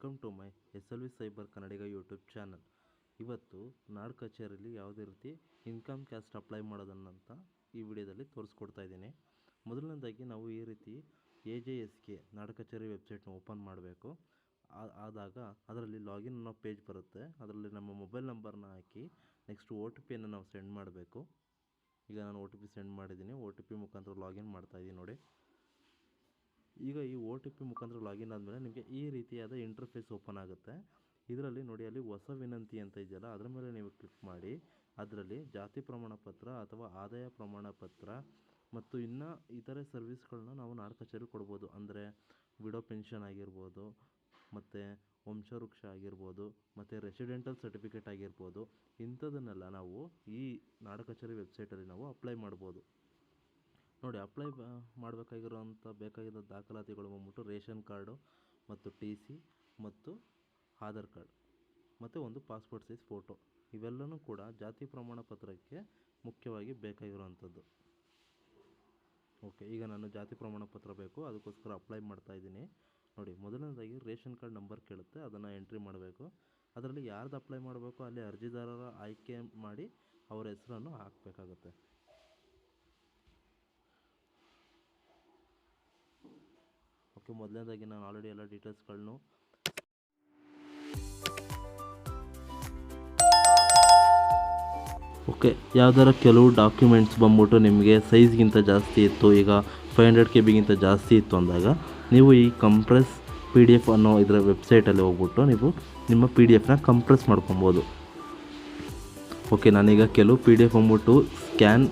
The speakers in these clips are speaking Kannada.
Welcome to my SLV cyber Kannadiga YouTube channel. ಇವತ್ತು ನಾಡ್ ಕಚೇರಿಯಲ್ಲಿ ಯಾವುದೇ ರೀತಿ ಇನ್ಕಮ್ ಕ್ಯಾಸ್ಟ್ ಅಪ್ಲೈ ಮಾಡೋದನ್ನಂತ ಈ ವಿಡಿಯೋದಲ್ಲಿ ತೋರಿಸ್ಕೊಡ್ತಾ ಇದ್ದೀನಿ. ಮೊದಲನೇದಾಗಿ ನಾವು ಈ ರೀತಿ AJSK ನಾಡ್ ಕಚೇರಿ ವೆಬ್ಸೈಟ್ನ ಓಪನ್ ಮಾಡಬೇಕು. ಆದಾಗ ಅದರಲ್ಲಿ ಲಾಗಿನ್ ಅನ್ನೋ ಪೇಜ್ ಬರುತ್ತೆ. ಅದರಲ್ಲಿ ನಮ್ಮ ಮೊಬೈಲ್ ನಂಬರ್ನ ಹಾಕಿ ನೆಕ್ಸ್ಟ್ OTP ನಾವು ಸೆಂಡ್ ಮಾಡಬೇಕು. ಈಗ ನಾನು OTP ಸೆಂಡ್ ಮಾಡಿದ್ದೀನಿ. OTP ಮುಖಾಂತರ ಲಾಗಿನ್ ಮಾಡ್ತಾ ಇದ್ದೀನಿ ನೋಡಿ. ಈಗ ಈ OTP ಮುಖಾಂತರ ಲಾಗಿನ್ ಆದಮೇಲೆ ನಿಮಗೆ ಈ ರೀತಿಯಾದ ಇಂಟರ್ಫೇಸ್ ಓಪನ್ ಆಗುತ್ತೆ. ಇದರಲ್ಲಿ ನೋಡಿ, ಅಲ್ಲಿ ಹೊಸ ವಿನಂತಿ ಅಂತ ಇದೆಯಲ್ಲ, ಅದರ ಮೇಲೆ ನೀವು ಕ್ಲಿಕ್ ಮಾಡಿ ಅದರಲ್ಲಿ ಜಾತಿ ಪ್ರಮಾಣ ಪತ್ರ ಅಥವಾ ಆದಾಯ ಪ್ರಮಾಣ ಪತ್ರ ಮತ್ತು ಇನ್ನು ಇತರೆ ಸರ್ವಿಸ್ಗಳನ್ನ ನಾವು ನಾಡ್ ಕಚೇರಿ ಕೊಡ್ಬೋದು. ಅಂದರೆ ವಿಡೋ ಪೆನ್ಷನ್ ಆಗಿರ್ಬೋದು, ಮತ್ತು ವಂಶವೃಕ್ಷ ಆಗಿರ್ಬೋದು, ಮತ್ತು ರೆಸಿಡೆಂಟಲ್ ಸರ್ಟಿಫಿಕೇಟ್ ಆಗಿರ್ಬೋದು. ಇಂಥದನ್ನೆಲ್ಲ ನಾವು ಈ ನಾಡ್ ಕಚೇರಿ ವೆಬ್ಸೈಟಲ್ಲಿ ನಾವು ಅಪ್ಲೈ ಮಾಡ್ಬೋದು. ನೋಡಿ, ಅಪ್ಲೈ ಬೇಕಾಗಿರೋ ದಾಖಲಾತಿಗಳು ಬಂದ್ಬಿಟ್ಟು ರೇಷನ್ ಕಾರ್ಡು ಮತ್ತು TC ಮತ್ತು ಆಧಾರ್ ಕಾರ್ಡ್ ಮತ್ತು ಒಂದು ಪಾಸ್ಪೋರ್ಟ್ ಸೈಜ್ ಫೋಟೋ. ಇವೆಲ್ಲವೂ ಕೂಡ ಜಾತಿ ಪ್ರಮಾಣ ಪತ್ರಕ್ಕೆ ಮುಖ್ಯವಾಗಿ ಬೇಕಾಗಿರುವಂಥದ್ದು. ಓಕೆ, ಈಗ ನಾನು ಜಾತಿ ಪ್ರಮಾಣ ಪತ್ರ ಬೇಕು, ಅದಕ್ಕೋಸ್ಕರ ಅಪ್ಲೈ ಮಾಡ್ತಾ ಇದ್ದೀನಿ. ನೋಡಿ, ಮೊದಲನೇದಾಗಿ ರೇಷನ್ ಕಾರ್ಡ್ ನಂಬರ್ ಕೇಳುತ್ತೆ, ಅದನ್ನು ಎಂಟ್ರಿ ಮಾಡಬೇಕು. ಅದರಲ್ಲಿ ಯಾರ್ದು ಅಪ್ಲೈ ಮಾಡಬೇಕು ಅಲ್ಲಿ ಅರ್ಜಿದಾರರ ಆಯ್ಕೆ ಮಾಡಿ ಅವರ ಹೆಸರನ್ನು ಹಾಕಬೇಕಾಗುತ್ತೆ. ಓಕೆ, ಮೊದಲನೇದಾಗಿ ನಾನು ಆಲ್ರೆಡಿ ಎಲ್ಲ ಡೀಟೇಲ್ಸ್ಗಳನ್ನು ಯಾವ್ದಾರ ಕೆಲವು ಡಾಕ್ಯುಮೆಂಟ್ಸ್ ಬಂದ್ಬಿಟ್ಟು ನಿಮಗೆ ಸೈಜ್ಗಿಂತ ಜಾಸ್ತಿ ಇತ್ತು, ಈಗ 500 KB ಜಾಸ್ತಿ ಇತ್ತು ಅಂದಾಗ ನೀವು ಈ ಕಂಪ್ರೆಸ್ PDF ಅನ್ನೋ ಇದರ ವೆಬ್ಸೈಟಲ್ಲಿ ಹೋಗ್ಬಿಟ್ಟು ನೀವು ನಿಮ್ಮ PDF ಕಂಪ್ರೆಸ್ ಮಾಡ್ಕೊಬೋದು. ಓಕೆ, ನಾನೀಗ ಕೆಲವು PDF ಬಂದ್ಬಿಟ್ಟು ಸ್ಕ್ಯಾನ್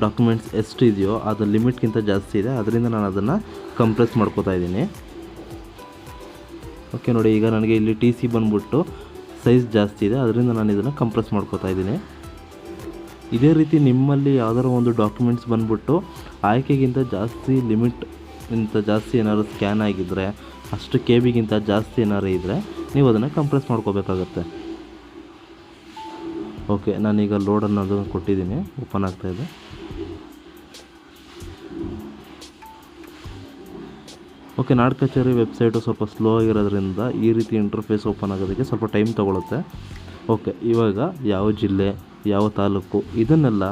ಡಾಕ್ಯುಮೆಂಟ್ಸ್ ಎಷ್ಟು ಇದೆಯೋ ಅದು ಲಿಮಿಟ್ಗಿಂತ ಜಾಸ್ತಿ ಇದೆ, ಅದರಿಂದ ನಾನು ಅದನ್ನು ಕಂಪ್ರೆಸ್ ಮಾಡ್ಕೋತಾ ಇದ್ದೀನಿ. ಓಕೆ ನೋಡಿ, ಈಗ ನನಗೆ ಇಲ್ಲಿ TC ಬಂದ್ಬಿಟ್ಟು ಸೈಜ್ ಜಾಸ್ತಿ ಇದೆ, ಅದರಿಂದ ನಾನು ಇದನ್ನು ಕಂಪ್ರೆಸ್ ಮಾಡ್ಕೋತಾ ಇದ್ದೀನಿ. ಇದೇ ರೀತಿ ನಿಮ್ಮಲ್ಲಿ ಯಾವ್ದಾರು ಒಂದು ಡಾಕ್ಯುಮೆಂಟ್ಸ್ ಬಂದ್ಬಿಟ್ಟು ಆಯ್ಕೆಗಿಂತ ಜಾಸ್ತಿ ಲಿಮಿಟ್ಗಿಂತ ಜಾಸ್ತಿ ಏನಾದ್ರು ಸ್ಕ್ಯಾನ್ ಆಗಿದ್ದರೆ, ಅಷ್ಟು KBಗಿಂತ ಜಾಸ್ತಿ ಏನಾದ್ರು ಇದ್ದರೆ ನೀವು ಅದನ್ನು ಕಂಪ್ರೆಸ್ ಮಾಡ್ಕೋಬೇಕಾಗತ್ತೆ. ಓಕೆ, ನಾನೀಗ ಲೋಡ್ ಅನ್ನೋದನ್ನು ಕೊಟ್ಟಿದ್ದೀನಿ, ಓಪನ್ ಆಗ್ತಾಯಿದೆ. ಓಕೆ, ನಾಡ್ ಕಚೇರಿ ವೆಬ್ಸೈಟು ಸ್ವಲ್ಪ ಸ್ಲೋ ಆಗಿರೋದ್ರಿಂದ ಈ ರೀತಿ ಇಂಟರ್ಫೇಸ್ ಓಪನ್ ಆಗೋದಕ್ಕೆ ಸ್ವಲ್ಪ ಟೈಮ್ ತೊಗೊಳುತ್ತೆ. ಓಕೆ, ಇವಾಗ ಯಾವ ಜಿಲ್ಲೆ, ಯಾವ ತಾಲೂಕು ಇದನ್ನೆಲ್ಲ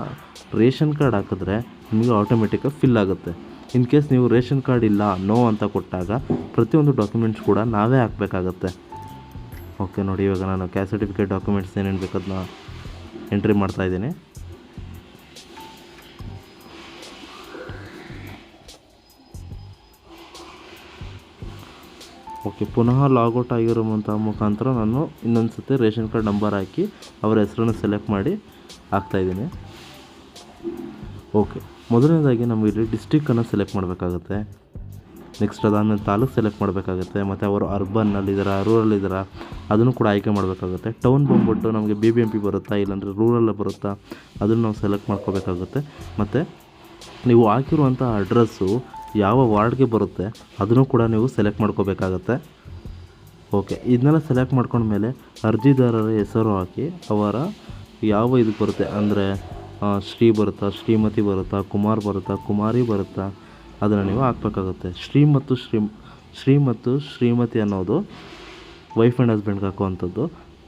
ರೇಷನ್ ಕಾರ್ಡ್ ಹಾಕಿದ್ರೆ ನಿಮಗೆ ಆಟೋಮೆಟಿಕಾಗಿ ಫಿಲ್ ಆಗುತ್ತೆ. ಇನ್ ಕೇಸ್ ನೀವು ರೇಷನ್ ಕಾರ್ಡ್ ಇಲ್ಲ, ನೋ ಅಂತ ಕೊಟ್ಟಾಗ ಪ್ರತಿಯೊಂದು ಡಾಕ್ಯುಮೆಂಟ್ಸ್ ಕೂಡ ನಾವೇ ಹಾಕಬೇಕಾಗತ್ತೆ. ಓಕೆ ನೋಡಿ, ಇವಾಗ ನಾನು ಕ್ಯಾಸ್ಟ್ ಸರ್ಟಿಫಿಕೇಟ್ ಡಾಕ್ಯುಮೆಂಟ್ಸ್ ಏನೇನು ಬೇಕು ಅದನ್ನ ಎಂಟ್ರಿ ಮಾಡ್ತಾಯಿದ್ದೀನಿ. ಓಕೆ, ಪುನಃ ಲಾಗೌಟ್ ಆಗಿರುವಂಥ ಮುಖಾಂತರ ನಾನು ಇನ್ನೊಂದು ಸತಿ ರೇಷನ್ ಕಾರ್ಡ್ ನಂಬರ್ ಹಾಕಿ ಅವರ ಹೆಸರನ್ನು ಸೆಲೆಕ್ಟ್ ಮಾಡಿ ಹಾಕ್ತಾಯಿದ್ದೀನಿ. ಓಕೆ, ಮೊದಲನೇದಾಗಿ ನಾವು ಇಲ್ಲಿ ಡಿಸ್ಟ್ರಿಕ್ಕನ್ನು ಸೆಲೆಕ್ಟ್ ಮಾಡಬೇಕಾಗುತ್ತೆ. ನೆಕ್ಸ್ಟ್ ಅದಾದಮೇಲೆ ತಾಲೂಕು ಸೆಲೆಕ್ಟ್ ಮಾಡಬೇಕಾಗುತ್ತೆ. ಮತ್ತು ಅವರು ಅರ್ಬನ್ನಲ್ಲಿದ್ದಾರೆ, ರೂರಲ್ಲಿದ್ದಾರೆ, ಅದನ್ನು ಕೂಡ ಆಯ್ಕೆ ಮಾಡಬೇಕಾಗುತ್ತೆ. ಟೌನ್ ಬಂದ್ಬಿಟ್ಟು ನಮಗೆ BBMP ಬರುತ್ತಾ, ಇಲ್ಲಾಂದರೆ ರೂರಲ್ಲ ಬರುತ್ತಾ, ಅದನ್ನು ನಾವು ಸೆಲೆಕ್ಟ್ ಮಾಡ್ಕೋಬೇಕಾಗುತ್ತೆ. ಮತ್ತು ನೀವು ಹಾಕಿರುವಂಥ ಅಡ್ರೆಸ್ಸು ಯಾವ ವಾರ್ಡ್ಗೆ ಬರುತ್ತೆ ಅದನ್ನು ಕೂಡ ನೀವು ಸೆಲೆಕ್ಟ್ ಮಾಡ್ಕೋಬೇಕಾಗತ್ತೆ. ಓಕೆ, ಇದನ್ನೆಲ್ಲ ಸೆಲೆಕ್ಟ್ ಮಾಡ್ಕೊಂಡ್ಮೇಲೆ ಅರ್ಜಿದಾರರ ಹೆಸರು ಹಾಕಿ ಅವರ ಯಾವ ಇದಕ್ಕೆ ಬರುತ್ತೆ, ಅಂದರೆ ಶ್ರೀ ಬರುತ್ತಾ, ಶ್ರೀಮತಿ ಬರುತ್ತಾ, ಕುಮಾರ್ ಬರುತ್ತಾ, ಕುಮಾರಿ ಬರುತ್ತಾ, ಅದನ್ನು ನೀವು ಹಾಕಬೇಕಾಗುತ್ತೆ. ಶ್ರೀ ಮತ್ತು ಶ್ರೀಮತಿ ಅನ್ನೋದು ವೈಫ್ ಆ್ಯಂಡ್ ಹಸ್ಬೆಂಡ್ಗೆ ಹಾಕುವಂಥದ್ದು.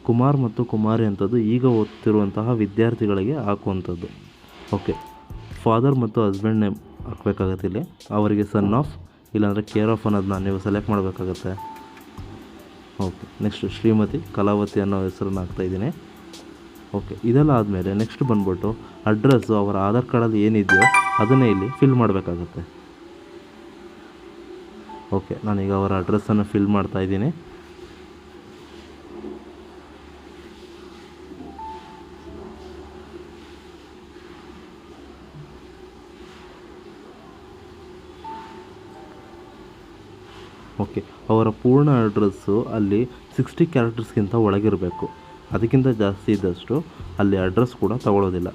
ಕುಮಾರ್ ಮತ್ತು ಕುಮಾರಿ ಅಂಥದ್ದು ಈಗ ಓದ್ತಿರುವಂತಹ ವಿದ್ಯಾರ್ಥಿಗಳಿಗೆ ಹಾಕುವಂಥದ್ದು. ಓಕೆ, ಫಾದರ್ ಮತ್ತು ಹಸ್ಬೆಂಡ್ ನೇಮ್ ಹಾಕಬೇಕಾಗತ್ತೆ. ಇಲ್ಲಿ ಅವರಿಗೆ ಸನ್ ಆಫ್ ಇಲ್ಲಾಂದರೆ ಕೇರ್ ಆಫ್ ಅನ್ನೋದನ್ನ ನೀವು ಸೆಲೆಕ್ಟ್ ಮಾಡಬೇಕಾಗತ್ತೆ. ಓಕೆ, ನೆಕ್ಸ್ಟ್ ಶ್ರೀಮತಿ ಕಲಾವತಿ ಅನ್ನೋ ಹೆಸರನ್ನು ಹಾಕ್ತಾಯಿದ್ದೀನಿ. ಓಕೆ, ಇದೆಲ್ಲ ಆದಮೇಲೆ ನೆಕ್ಸ್ಟ್ ಬಂದ್ಬಿಟ್ಟು ಅಡ್ರೆಸ್ಸು ಅವರ ಆಧಾರ್ ಕಾರ್ಡಲ್ಲಿ ಏನಿದೆಯೋ ಅದನ್ನೇ ಇಲ್ಲಿ ಫಿಲ್ ಮಾಡಬೇಕಾಗತ್ತೆ. ಓಕೆ, ನಾನೀಗ ಅವರ ಅಡ್ರೆಸ್ಸನ್ನು ಫಿಲ್ ಮಾಡ್ತಾಯಿದ್ದೀನಿ. ಓಕೆ, ಅವರ ಪೂರ್ಣ ಅಡ್ರೆಸ್ಸು ಅಲ್ಲಿ 60 ಕ್ಯಾರೆಕ್ಟರ್ಸ್ಗಿಂತ ಒಳಗಿರಬೇಕು. ಅದಕ್ಕಿಂತ ಜಾಸ್ತಿ ಇದ್ದಷ್ಟು ಅಲ್ಲಿ ಅಡ್ರೆಸ್ ಕೂಡ ತಗೊಳ್ಳೋದಿಲ್ಲ.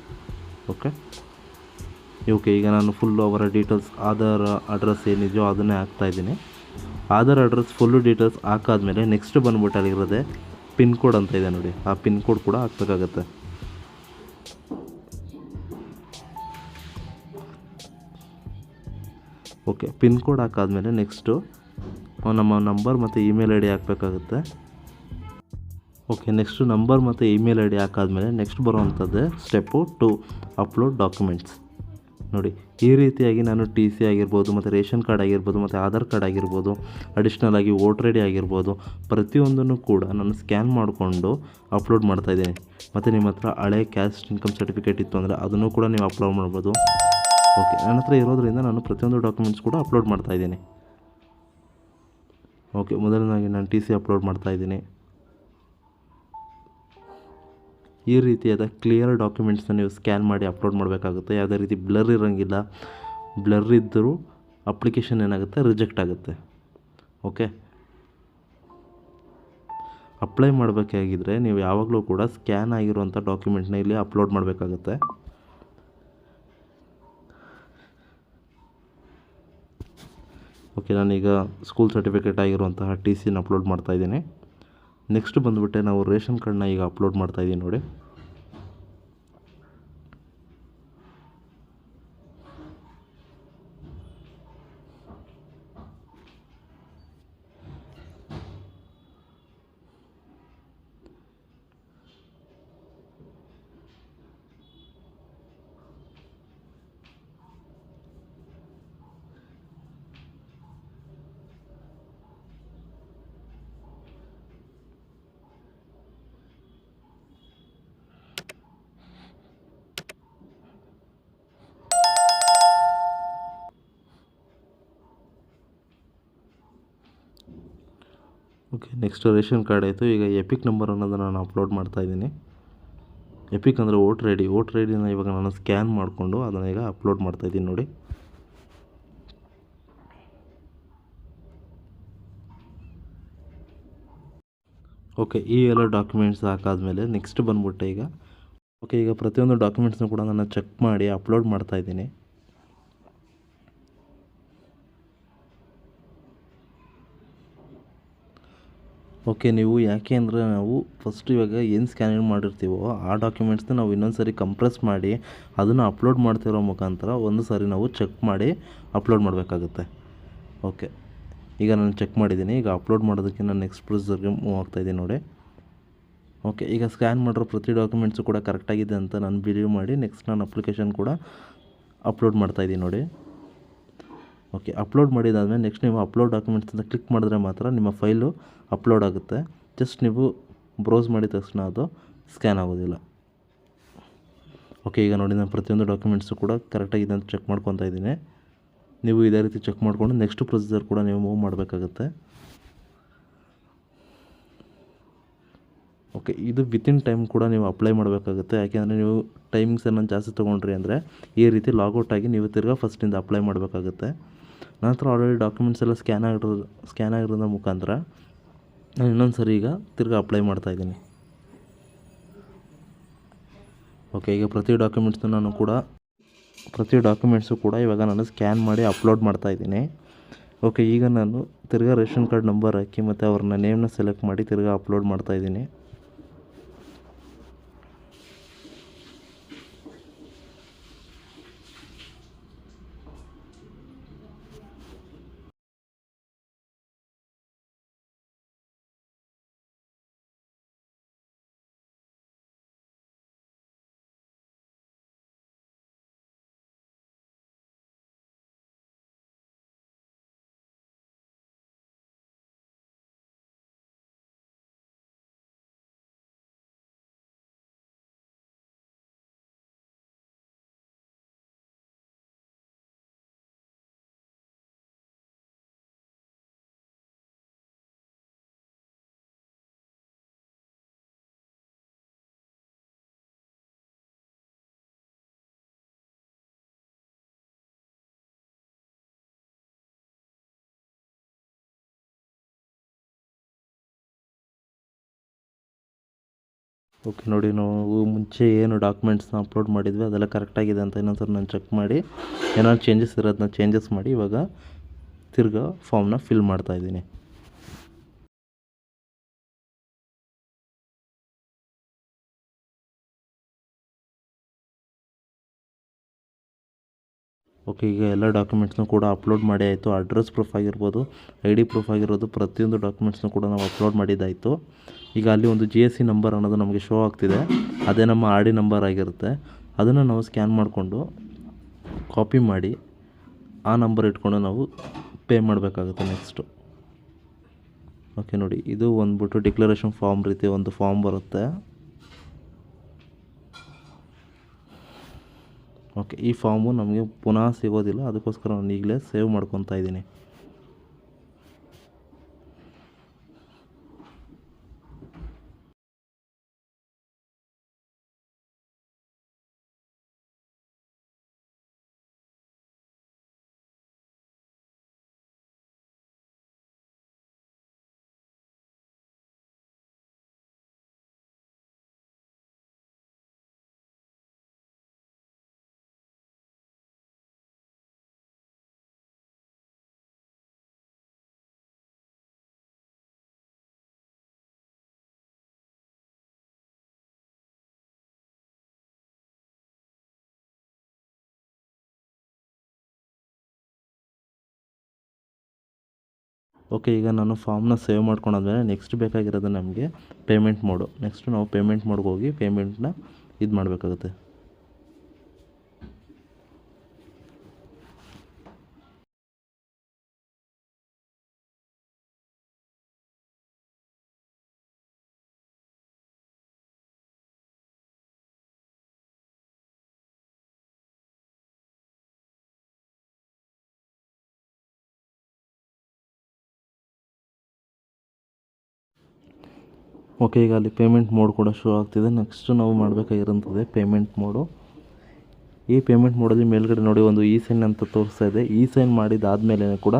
ಓಕೆ, ಈಗ ನಾನು ಫುಲ್ಲು ಅವರ ಡೀಟೇಲ್ಸ್, ಆಧಾರ್ ಅಡ್ರೆಸ್ ಏನಿದೆಯೋ ಅದನ್ನೇ ಹಾಕ್ತಾಯಿದ್ದೀನಿ. ಆಧಾರ್ ಅಡ್ರೆಸ್ ಫುಲ್ಲು ಡೀಟೇಲ್ಸ್ ಹಾಕಾದ್ಮೇಲೆ ನೆಕ್ಸ್ಟ್ ಬಂದ್ಬಿಟ್ಟು ಅಲ್ಲಿರೋದೆ ಪಿನ್ ಕೋಡ್ ಅಂತ ಇದೆ ನೋಡಿ, ಆ ಪಿನ್ ಕೋಡ್ ಕೂಡ ಹಾಕಬೇಕಾಗತ್ತೆ. ಓಕೆ, ಪಿನ್ ಕೋಡ್ ಹಾಕಾದ್ಮೇಲೆ ನೆಕ್ಸ್ಟು ನಮ್ಮ ನಂಬರ್ ಮತ್ತು ಇಮೇಲ್ ID ಹಾಕಬೇಕಾಗುತ್ತೆ. ಓಕೆ, ನೆಕ್ಸ್ಟು ನಂಬರ್ ಮತ್ತು ಇಮೇಲ್ ಐ ಡಿ ಹಾಕಾದ್ಮೇಲೆ ನೆಕ್ಸ್ಟ್ ಬರುವಂಥದ್ದೇ ಸ್ಟೆಪ್ಪು 2, ಅಪ್ಲೋಡ್ ಡಾಕ್ಯುಮೆಂಟ್ಸ್. ನೋಡಿ, ಈ ರೀತಿಯಾಗಿ ನಾನು ಟಿ ಸಿ ಆಗಿರ್ಬೋದು, ಮತ್ತು ರೇಷನ್ ಕಾರ್ಡ್ ಆಗಿರ್ಬೋದು, ಮತ್ತು ಆಧಾರ್ ಕಾರ್ಡ್ ಆಗಿರ್ಬೋದು, ಅಡಿಷ್ನಲ್ ಆಗಿ ವೋಟರ್ ಐ ಡಿ ಆಗಿರ್ಬೋದು, ಪ್ರತಿಯೊಂದನ್ನು ಕೂಡ ನಾನು ಸ್ಕ್ಯಾನ್ ಮಾಡಿಕೊಂಡು ಅಪ್ಲೋಡ್ ಮಾಡ್ತಾಯಿದ್ದೀನಿ. ಮತ್ತು ನಿಮ್ಮ ಹತ್ರ ಹಳೆ ಕ್ಯಾಸ್ಟ್ ಇನ್ಕಮ್ ಸರ್ಟಿಫಿಕೇಟ್ ಇತ್ತು ಅಂದರೆ ಅದನ್ನು ಕೂಡ ನೀವು ಅಪ್ಲೋಡ್ ಮಾಡ್ಬೋದು. ಓಕೆ, ನನ್ನ ಹತ್ರ ಇರೋದ್ರಿಂದ ನಾನು ಪ್ರತಿಯೊಂದು ಡಾಕ್ಯುಮೆಂಟ್ಸ್ ಕೂಡ ಅಪ್ಲೋಡ್ ಮಾಡ್ತಾಯಿದ್ದೀನಿ. ಓಕೆ, ಮೊದಲನೇದಾಗಿ ನಾನು ಟಿ ಸಿ ಅಪ್ಲೋಡ್ ಮಾಡ್ತಾಯಿದ್ದೀನಿ. ಈ ರೀತಿಯಾದ ಕ್ಲಿಯರ್ ಡಾಕ್ಯುಮೆಂಟ್ಸ್ನ ನೀವು ಸ್ಕ್ಯಾನ್ ಮಾಡಿ ಅಪ್ಲೋಡ್ ಮಾಡಬೇಕಾಗುತ್ತೆ. ಯಾವುದೇ ರೀತಿ ಬ್ಲರ್ ಇರೋಂಗಿಲ್ಲ. ಬ್ಲರ್ ಇದ್ದರೂ ಅಪ್ಲಿಕೇಶನ್ ಏನಾಗುತ್ತೆ, ರಿಜೆಕ್ಟ್ ಆಗುತ್ತೆ. ಓಕೆ, ಅಪ್ಲೈ ಮಾಡಬೇಕಾಗಿದ್ದರೆ ನೀವು ಯಾವಾಗಲೂ ಕೂಡ ಸ್ಕ್ಯಾನ್ ಆಗಿರುವಂಥ ಡಾಕ್ಯುಮೆಂಟ್ನ ಇಲ್ಲಿ ಅಪ್ಲೋಡ್ ಮಾಡಬೇಕಾಗುತ್ತೆ. ಓಕೆ, ನಾನೀಗ ಸ್ಕೂಲ್ ಸರ್ಟಿಫಿಕೇಟ್ ಆಗಿರುವಂತಹ ಟಿ ಸಿನ ಅಪ್ಲೋಡ್ ಮಾಡ್ತಾಯಿದ್ದೀನಿ. ನೆಕ್ಸ್ಟ್ ಬಂದುಬಿಟ್ಟೆ ನಾವು ರೇಷನ್ ಕಾರ್ಡ್ನ ಈಗ ಅಪ್ಲೋಡ್ ಮಾಡ್ತಾಯಿದ್ದೀನಿ. ನೋಡಿ, ಓಕೆ, ನೆಕ್ಸ್ಟ್ ರೇಷನ್ ಕಾರ್ಡ್ ಆಯಿತು. ಈಗ ಎಪಿಕ್ ನಂಬರ್ ಅನ್ನೋದನ್ನು ನಾನು ಅಪ್ಲೋಡ್ ಮಾಡ್ತಾಯಿದ್ದೀನಿ. ಎಪಿಕ್ ಅಂದರೆ voter I D. Voter I ಡಿನ ಇವಾಗ ನಾನು ಸ್ಕ್ಯಾನ್ ಮಾಡಿಕೊಂಡು ಅದನ್ನು ಈಗ ಅಪ್ಲೋಡ್ ಮಾಡ್ತಾಯಿದ್ದೀನಿ. ನೋಡಿ, ಓಕೆ, ಈ ಎಲ್ಲ ಡಾಕ್ಯುಮೆಂಟ್ಸ್ ಹಾಕಾದ್ಮೇಲೆ ನೆಕ್ಸ್ಟ್ ಬಂದ್ಬಿಟ್ಟೆ ಈಗ ಪ್ರತಿಯೊಂದು ಡಾಕ್ಯುಮೆಂಟ್ಸ್ನ ಕೂಡ ನಾನು ಚೆಕ್ ಮಾಡಿ ಅಪ್ಲೋಡ್ ಮಾಡ್ತಾಯಿದ್ದೀನಿ. ಓಕೆ, ನೀವು ಯಾಕೆ ಅಂದರೆ ನಾವು ಫಸ್ಟ್ ಇವಾಗ ಏನು ಸ್ಕ್ಯಾನಿಂಗ್ ಮಾಡಿರ್ತೀವೋ ಆ ಡಾಕ್ಯುಮೆಂಟ್ಸ್ನ ನಾವು ಇನ್ನೊಂದು ಸಾರಿ ಕಂಪ್ರೆಸ್ ಮಾಡಿ ಅದನ್ನು ಅಪ್ಲೋಡ್ ಮಾಡ್ತಿರೋ ಮುಖಾಂತರ ಒಂದು ಸಾರಿ ನಾವು ಚೆಕ್ ಮಾಡಿ ಅಪ್ಲೋಡ್ ಮಾಡಬೇಕಾಗುತ್ತೆ. ಓಕೆ, ಈಗ ನಾನು ಚೆಕ್ ಮಾಡಿದ್ದೀನಿ. ಈಗ ಅಪ್ಲೋಡ್ ಮಾಡೋದಕ್ಕೆ ನಾನು ನೆಕ್ಸ್ಟ್ ಪ್ರೊಸೀಜರ್ಗೆ ಮೂವ್ ಆಗ್ತಾಯಿದ್ದೀನಿ. ನೋಡಿ, ಓಕೆ, ಈಗ ಸ್ಕ್ಯಾನ್ ಮಾಡಿರೋ ಪ್ರತಿ ಡಾಕ್ಯುಮೆಂಟ್ಸು ಕೂಡ ಕರೆಕ್ಟಾಗಿದೆ ಅಂತ ನಾನು ಬಿಲೀವ್ ಮಾಡಿ ನೆಕ್ಸ್ಟ್ ನಾನು ಅಪ್ಲಿಕೇಶನ್ ಕೂಡ ಅಪ್ಲೋಡ್ ಮಾಡ್ತಾಯಿದ್ದೀನಿ. ನೋಡಿ, ಓಕೆ, ಅಪ್ಲೋಡ್ ಮಾಡಿದಾದಮೇಲೆ ನೆಕ್ಸ್ಟ್ ನೀವು ಅಪ್ಲೋಡ್ ಡಾಕ್ಯುಮೆಂಟ್ಸ್ ಅಂತ ಕ್ಲಿಕ್ ಮಾಡಿದ್ರೆ ಮಾತ್ರ ನಿಮ್ಮ ಫೈಲು ಅಪ್ಲೋಡ್ ಆಗುತ್ತೆ. ಜಸ್ಟ್ ನೀವು ಬ್ರೌಸ್ ಮಾಡಿದ ತಕ್ಷಣ ಅದು ಸ್ಕ್ಯಾನ್ ಆಗೋದಿಲ್ಲ. ಓಕೆ, ಈಗ ನೋಡಿ, ನಾನು ಪ್ರತಿಯೊಂದು ಡಾಕ್ಯುಮೆಂಟ್ಸು ಕೂಡ ಕರೆಕ್ಟಾಗಿದೆ ಅಂತ ಚೆಕ್ ಮಾಡ್ಕೊತಾ ಇದ್ದೀನಿ. ನೀವು ಇದೇ ರೀತಿ ಚೆಕ್ ಮಾಡಿಕೊಂಡು ನೆಕ್ಸ್ಟ್ ಪ್ರೊಸೀಜರ್ ಕೂಡ ನೀವು ಮೂವ್ ಮಾಡಬೇಕಾಗುತ್ತೆ. ಓಕೆ, ಇದು ವಿತಿನ್ ಟೈಮ್ ಕೂಡ ನೀವು ಅಪ್ಲೈ ಮಾಡಬೇಕಾಗುತ್ತೆ. ಯಾಕೆಂದರೆ ನೀವು ಟೈಮಿಂಗ್ಸನ್ನು ಜಾಸ್ತಿ ತೊಗೊಂಡ್ರಿ ಅಂದರೆ ಈ ರೀತಿ ಲಾಗೌಟ್ ಆಗಿ ನೀವು ತಿರ್ಗಾ ಫಸ್ಟಿಂದ ಅಪ್ಲೈ ಮಾಡಬೇಕಾಗುತ್ತೆ. ನಂತರ ಆಲ್ರೆಡಿ ಡಾಕ್ಯುಮೆಂಟ್ಸ್ ಎಲ್ಲ ಸ್ಕ್ಯಾನ್ ಆಗಿರೋದ್ರ ಮುಖಾಂತರ ನಾನು ಇನ್ನೊಂದು ಸರಿ ಈಗ ತಿರ್ಗಾ ಅಪ್ಲೈ ಮಾಡ್ತಾಯಿದ್ದೀನಿ. ಓಕೆ, ಈಗ ಪ್ರತಿ ಡಾಕ್ಯುಮೆಂಟ್ಸು ಕೂಡ ಇವಾಗ ನಾನು ಸ್ಕ್ಯಾನ್ ಮಾಡಿ ಅಪ್ಲೋಡ್ ಮಾಡ್ತಾಯಿದ್ದೀನಿ. ಓಕೆ, ಈಗ ನಾನು ತಿರ್ಗಾ ರೇಷನ್ ಕಾರ್ಡ್ ನಂಬರ್ ಹಾಕಿ ಮತ್ತು ಅವ್ರನ್ನ ನೇಮ್ನ ಸೆಲೆಕ್ಟ್ ಮಾಡಿ ತಿರ್ಗಾ ಅಪ್ಲೋಡ್ ಮಾಡ್ತಾಯಿದ್ದೀನಿ. ಓಕೆ, ನೋಡಿ, ನಾವು ಮುಂಚೆ ಏನು ಡಾಕ್ಯುಮೆಂಟ್ಸ್ನ ಅಪ್ಲೋಡ್ ಮಾಡಿದ್ವಿ ಅದೆಲ್ಲ ಕರೆಕ್ಟಾಗಿದೆ ಅಂತ ಇನ್ನೊಂದ್ಸರಿ ನಾನು ಚೆಕ್ ಮಾಡಿ ಏನಾದ್ರು ಚೇಂಜಸ್ ಇರೋದನ್ನ ಚೇಂಜಸ್ ಮಾಡಿ ಇವಾಗ ತಿರ್ಗಾ ಫಾರ್ಮ್ನ ಫಿಲ್ ಮಾಡ್ತಾಯಿದ್ದೀನಿ. ಓಕೆ, ಈಗ ಎಲ್ಲ ಡಾಕ್ಯುಮೆಂಟ್ಸ್ನೂ ಕೂಡ ಅಪ್ಲೋಡ್ ಮಾಡಿ ಆಯಿತು. ಅಡ್ರೆಸ್ ಪ್ರೂಫ್ ಆಗಿರ್ಬೋದು, ಐ ಡಿ ಪ್ರೂಫ್ ಆಗಿರೋದು ಪ್ರತಿಯೊಂದು ಡಾಕ್ಯುಮೆಂಟ್ಸ್ನೂ ಕೂಡ ನಾವು ಅಪ್ಲೋಡ್ ಮಾಡಿದ್ದಾಯಿತು. ಈಗ ಅಲ್ಲಿ ಒಂದು GST ನಂಬರ್ ಅನ್ನೋದು ನಮಗೆ ಶೋ ಆಗ್ತಿದೆ, ಅದೇ ನಮ್ಮ RD ನಂಬರ್ ಆಗಿರುತ್ತೆ. ಅದನ್ನು ನಾವು ಸ್ಕ್ಯಾನ್ ಮಾಡಿಕೊಂಡು ಕಾಪಿ ಮಾಡಿ ಆ ನಂಬರ್ ಇಟ್ಕೊಂಡು ನಾವು ಪೇ ಮಾಡಬೇಕಾಗುತ್ತೆ ನೆಕ್ಸ್ಟು. ಓಕೆ ನೋಡಿ, ಇದು ಬಂದ್ಬಿಟ್ಟು ಡಿಕ್ಲರೇಷನ್ ಫಾರ್ಮ್ ರೀತಿ ಒಂದು ಫಾರ್ಮ್ ಬರುತ್ತೆ. ಓಕೆ, ಈ ಫಾರ್ಮು ನಮಗೆ ಪುನಃ ಸಿಗೋದಿಲ್ಲ, ಅದಕ್ಕೋಸ್ಕರ ನಾನು ಈಗಲೇ ಸೇವ್ ಮಾಡ್ಕೊತಾ ಇದ್ದೀನಿ. ಓಕೆ, ಈಗ ನಾನು ಫಾರ್ಮ್ನ ಸೇವ್ ಮಾಡ್ಕೊಂಡಾದ್ಮೇಲೆ ನೆಕ್ಸ್ಟ್ ಬೇಕಾಗಿರೋದು ನಮಗೆ ಪೇಮೆಂಟ್ ಮೋಡು. ನೆಕ್ಸ್ಟು ನಾವು ಪೇಮೆಂಟ್ ಮೋಡ್ಗೆ ಹೋಗಿ ಪೇಮೆಂಟ್ನ ಇದು ಮಾಡಬೇಕಾಗುತ್ತೆ. ಓಕೆ, ಈಗ ಅಲ್ಲಿ ಪೇಮೆಂಟ್ ಮೋಡ್ ಕೂಡ ಶೋ ಆಗ್ತಿದೆ. ನೆಕ್ಸ್ಟು ನಾವು ಮಾಡಬೇಕಾಗಿರೋಂಥದ್ದೇ ಪೇಮೆಂಟ್ ಮೋಡು. ಈ ಪೇಮೆಂಟ್ ಮೋಡಲ್ಲಿ ಮೇಲ್ಗಡೆ ನೋಡಿ ಒಂದು ಸೈನ್ ಅಂತ ತೋರಿಸ್ತಾ ಇದೆ. ಸೈನ್ ಮಾಡಿದಾದಮೇಲೆ ಕೂಡ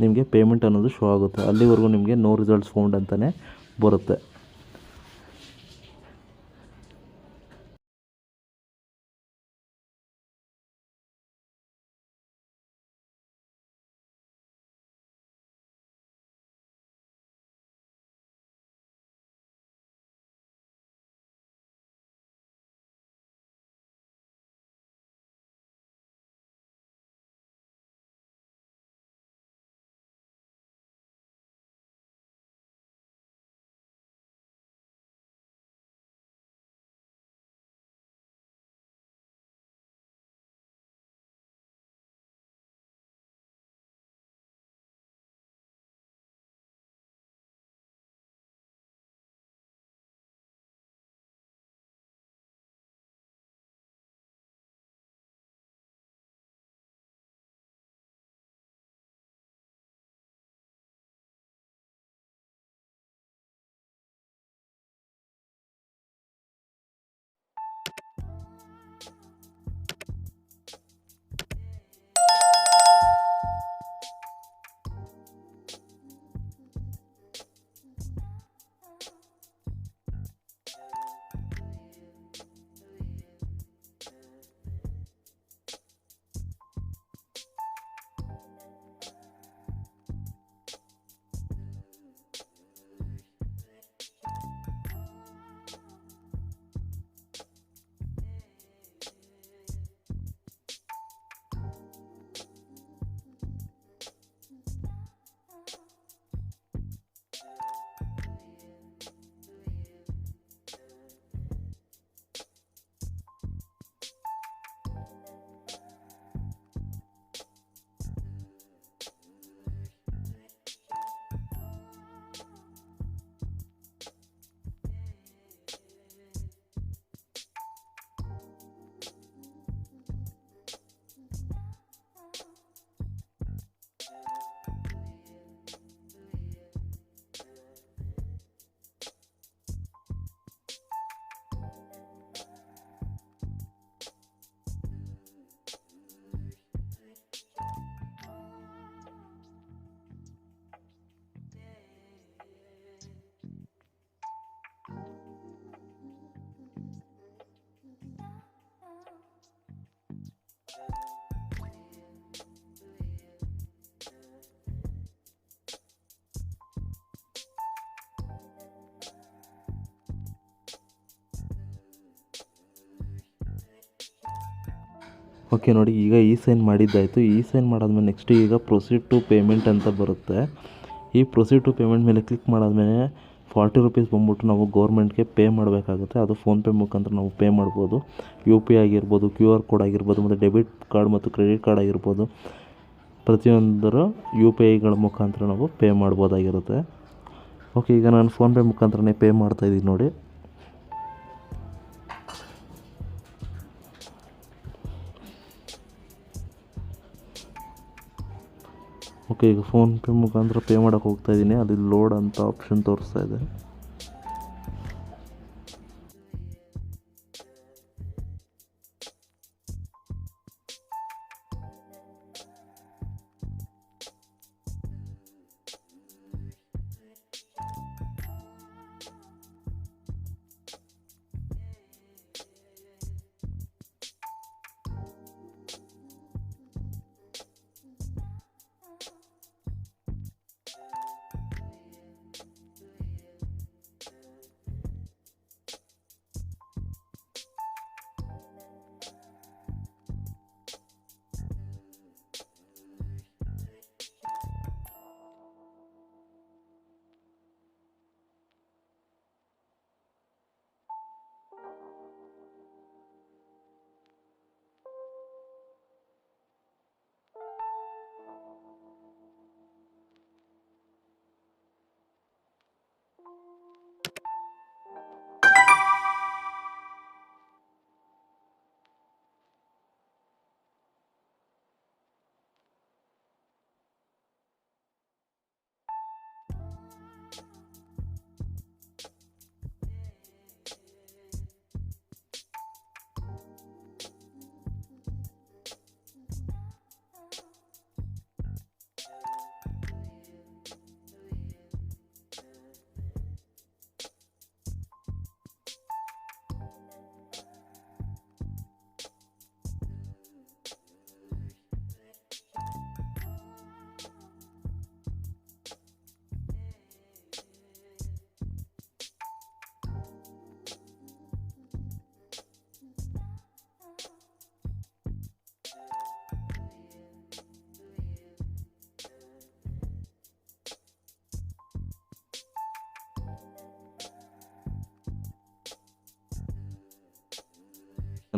ನಿಮಗೆ ಪೇಮೆಂಟ್ ಅನ್ನೋದು ಶೋ ಆಗುತ್ತೆ. ಅಲ್ಲಿವರೆಗೂ ನಿಮಗೆ ನೋ ರಿಸಲ್ಟ್ಸ್ ಫೌಂಡ್ ಅಂತಲೇ ಬರುತ್ತೆ. ಓಕೆ ನೋಡಿ, ಈಗ ಸೈನ್ ಮಾಡಿದ್ದಾಯಿತು. ಸೈನ್ ಮಾಡಾದ್ಮೇಲೆ ನೆಕ್ಸ್ಟ್ ಈಗ ಪ್ರೊಸೀಡ್ ಟು ಪೇಮೆಂಟ್ ಅಂತ ಬರುತ್ತೆ. ಈ ಪ್ರೊಸೀಡ್ ಟು ಪೇಮೆಂಟ್ ಮೇಲೆ ಕ್ಲಿಕ್ ಮಾಡಾದ್ಮೇಲೆ 40 ರುಪೀಸ್ ಬಂದ್ಬಿಟ್ಟು ನಾವು ಗೌರ್ಮೆಂಟ್ಗೆ ಪೇ ಮಾಡಬೇಕಾಗುತ್ತೆ. ಅದು ಫೋನ್ಪೇ ಮುಖಾಂತರ ನಾವು ಪೇ ಮಾಡ್ಬೋದು. UPI ಆಗಿರ್ಬೋದು, QR ಕೋಡ್ ಆಗಿರ್ಬೋದು, ಮತ್ತು ಡೆಬಿಟ್ ಕಾರ್ಡ್ ಮತ್ತು ಕ್ರೆಡಿಟ್ ಕಾರ್ಡ್ ಆಗಿರ್ಬೋದು, ಪ್ರತಿಯೊಂದರ UPIಗಳ ಮುಖಾಂತರ ನಾವು ಪೇ ಮಾಡ್ಬೋದಾಗಿರುತ್ತೆ. ಓಕೆ, ಈಗ ನಾನು ಫೋನ್ಪೇ ಮುಖಾಂತರನೇ ಪೇ ಮಾಡ್ತಾಯಿದ್ದೀನಿ ನೋಡಿ. ಓಕೆ, ಈಗ ಫೋನ್ಪೇ ಮುಖಾಂತರ ಪೇ ಮಾಡೋಕ್ಕೆ ಹೋಗ್ತಾಯಿದ್ದೀನಿ. ಅಲ್ಲಿ ಲೋಡ್ ಅಂತ ಆಪ್ಷನ್ ತೋರಿಸ್ತಾ ಇದೆ.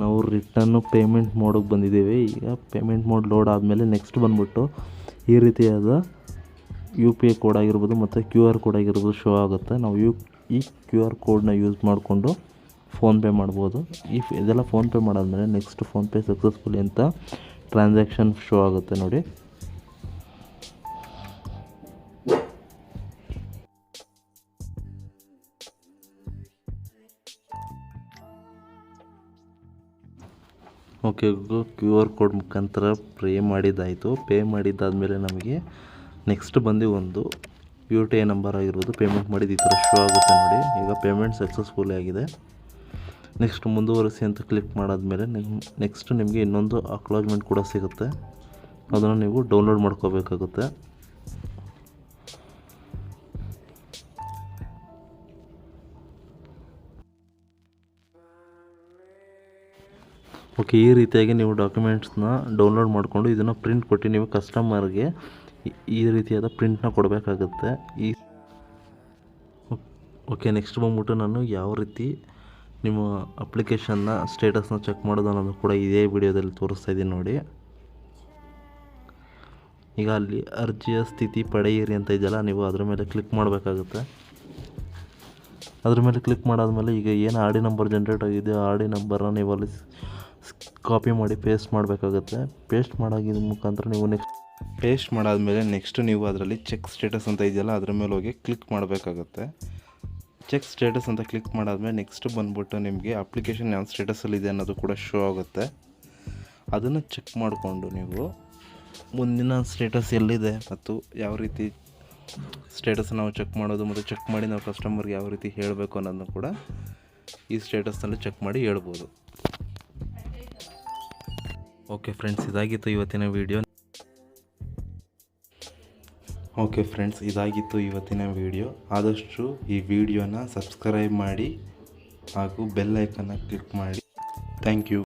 ನಾವು ರಿಟರ್ನು ಪೇಮೆಂಟ್ ಮೋಡಿಗೆ ಬಂದಿದ್ದೀವಿ. ಈಗ ಪೇಮೆಂಟ್ ಮೋಡ್ ಲೋಡ್ ಆದಮೇಲೆ ನೆಕ್ಸ್ಟ್ ಬಂದ್ಬಿಟ್ಟು ಈ ರೀತಿಯಾದ UPI ಕೋಡ್ ಆಗಿರ್ಬೋದು ಮತ್ತು QR ಕೋಡ್ ಆಗಿರ್ಬೋದು ಶೋ ಆಗುತ್ತೆ. ನಾವು ಈ QR ಕೋಡ್ನ ಯೂಸ್ ಮಾಡಿಕೊಂಡು ಫೋನ್ಪೇ ಮಾಡ್ಬೋದು. ಇದೆಲ್ಲ ಫೋನ್ಪೇ ಮಾಡಾದ್ಮೇಲೆ ನೆಕ್ಸ್ಟ್ ಫೋನ್ಪೇ ಸಕ್ಸಸ್ಫುಲಿ ಅಂತ ಟ್ರಾನ್ಸಾಕ್ಷನ್ ಶೋ ಆಗುತ್ತೆ ನೋಡಿ. ಓಕೆ, QR ಕೋಡ್ ಮುಖಾಂತರ ಪೇ ಮಾಡಿದ್ದಾದಮೇಲೆ ನಮಗೆ ನೆಕ್ಸ್ಟ್ ಬಂದು ಒಂದು UTI ನಂಬರ್ ಆಗಿರ್ಬೋದು ಪೇಮೆಂಟ್ ಮಾಡಿದ್ದು ಈ ಥರ ಶೋ ಆಗುತ್ತೆ ನೋಡಿ. ಈಗ ಪೇಮೆಂಟ್ ಸಕ್ಸಸ್ಫುಲ್ ಆಗಿದೆ. ನೆಕ್ಸ್ಟ್ ಮುಂದುವರಿಸಿ ಅಂತ ಕ್ಲಿಕ್ ಮಾಡಾದ್ಮೇಲೆ ನೆಕ್ಸ್ಟ್ ನಿಮಗೆ ಇನ್ನೊಂದು ಅಕ್ನಾಲೆಜ್ಮೆಂಟ್ ಕೂಡ ಸಿಗುತ್ತೆ. ಅದನ್ನು ನೀವು ಡೌನ್ಲೋಡ್ ಮಾಡ್ಕೋಬೇಕಾಗುತ್ತೆ. ಓಕೆ, ಈ ರೀತಿಯಾಗಿ ನೀವು ಡಾಕ್ಯುಮೆಂಟ್ಸ್ನ ಡೌನ್ಲೋಡ್ ಮಾಡಿಕೊಂಡು ಇದನ್ನು ಪ್ರಿಂಟ್ ಕೊಟ್ಟು ನೀವು ಕಸ್ಟಮರ್ಗೆ ಈ ರೀತಿಯಾದ ಪ್ರಿಂಟ್ನ ಕೊಡಬೇಕಾಗುತ್ತೆ. ಓಕೆ, ನೆಕ್ಸ್ಟ್ ಬಂದ್ಬಿಟ್ಟು ನಾನು ಯಾವ ರೀತಿ ನಿಮ್ಮ ಅಪ್ಲಿಕೇಶನ್ನ ಸ್ಟೇಟಸ್ನ ಚೆಕ್ ಮಾಡೋದು ಅನ್ನೋದು ಕೂಡ ಇದೇ ವಿಡಿಯೋದಲ್ಲಿ ತೋರಿಸ್ತಾ ಇದ್ದೀನಿ ನೋಡಿ. ಈಗ ಅಲ್ಲಿ ಅರ್ಜಿಯ ಸ್ಥಿತಿ ಪಡೆಯಿರಿ ಅಂತ ಇದೆಯಲ್ಲ, ನೀವು ಅದರ ಮೇಲೆ ಕ್ಲಿಕ್ ಮಾಡಬೇಕಾಗುತ್ತೆ. ಅದ್ರ ಮೇಲೆ ಕ್ಲಿಕ್ ಮಾಡಾದ್ಮೇಲೆ ಈಗ ಏನು RD ನಂಬರ್ ಜನ್ರೇಟ್ ಆಗಿದೆ RD ನಂಬರನ್ನ ನೀವು ಅಲ್ಲಿ ಕಾಪಿ ಮಾಡಿ ಪೇಸ್ಟ್ ಮಾಡಬೇಕಾಗುತ್ತೆ. ಪೇಸ್ಟ್ ಮಾಡೋದ್ರ ಮುಖಾಂತರ ನೀವು ಪೇಸ್ಟ್ ಮಾಡಾದ್ಮೇಲೆ ನೆಕ್ಸ್ಟ್ ನೀವು ಅದರಲ್ಲಿ ಚೆಕ್ ಸ್ಟೇಟಸ್ ಅಂತ ಇದೆಯಲ್ಲ ಅದ್ರ ಮೇಲೆ ಹೋಗಿ ಕ್ಲಿಕ್ ಮಾಡಬೇಕಾಗುತ್ತೆ. ಚೆಕ್ ಸ್ಟೇಟಸ್ ಅಂತ ಕ್ಲಿಕ್ ಮಾಡಾದ್ಮೇಲೆ ನೆಕ್ಸ್ಟ್ ಬಂದ್ಬಿಟ್ಟು ನಿಮಗೆ ಅಪ್ಲಿಕೇಶನ್ ಯಾವ ಸ್ಟೇಟಸಲ್ಲಿದೆ ಅನ್ನೋದು ಕೂಡ ಶೋ ಆಗುತ್ತೆ. ಅದನ್ನು ಚೆಕ್ ಮಾಡಿಕೊಂಡು ನೀವು ಮುಂದಿನ ಸ್ಟೇಟಸ್ ಎಲ್ಲಿದೆ ಮತ್ತು ಯಾವ ರೀತಿ ಸ್ಟೇಟಸ್ ನಾವು ಚೆಕ್ ಮಾಡೋದು ಮತ್ತು ಚೆಕ್ ಮಾಡಿ ನಾವು ಕಸ್ಟಮರ್ಗೆ ಯಾವ ರೀತಿ ಹೇಳಬೇಕು ಅನ್ನೋದನ್ನು ಕೂಡ ಈ ಸ್ಟೇಟಸ್ನಲ್ಲಿ ಚೆಕ್ ಮಾಡಿ ಹೇಳ್ಬೋದು. ಓಕೆ ಫ್ರೆಂಡ್ಸ್, ಇದಾಗಿತ್ತು ಇವತ್ತಿನ ವಿಡಿಯೋ. ಆದಷ್ಟು ಈ ವಿಡಿಯೋನ ಸಬ್ಸ್ಕ್ರೈಬ್ ಮಾಡಿ ಹಾಗೂ ಬೆಲ್ ಐಕನ್ನ ಕ್ಲಿಕ್ ಮಾಡಿ. Thank you.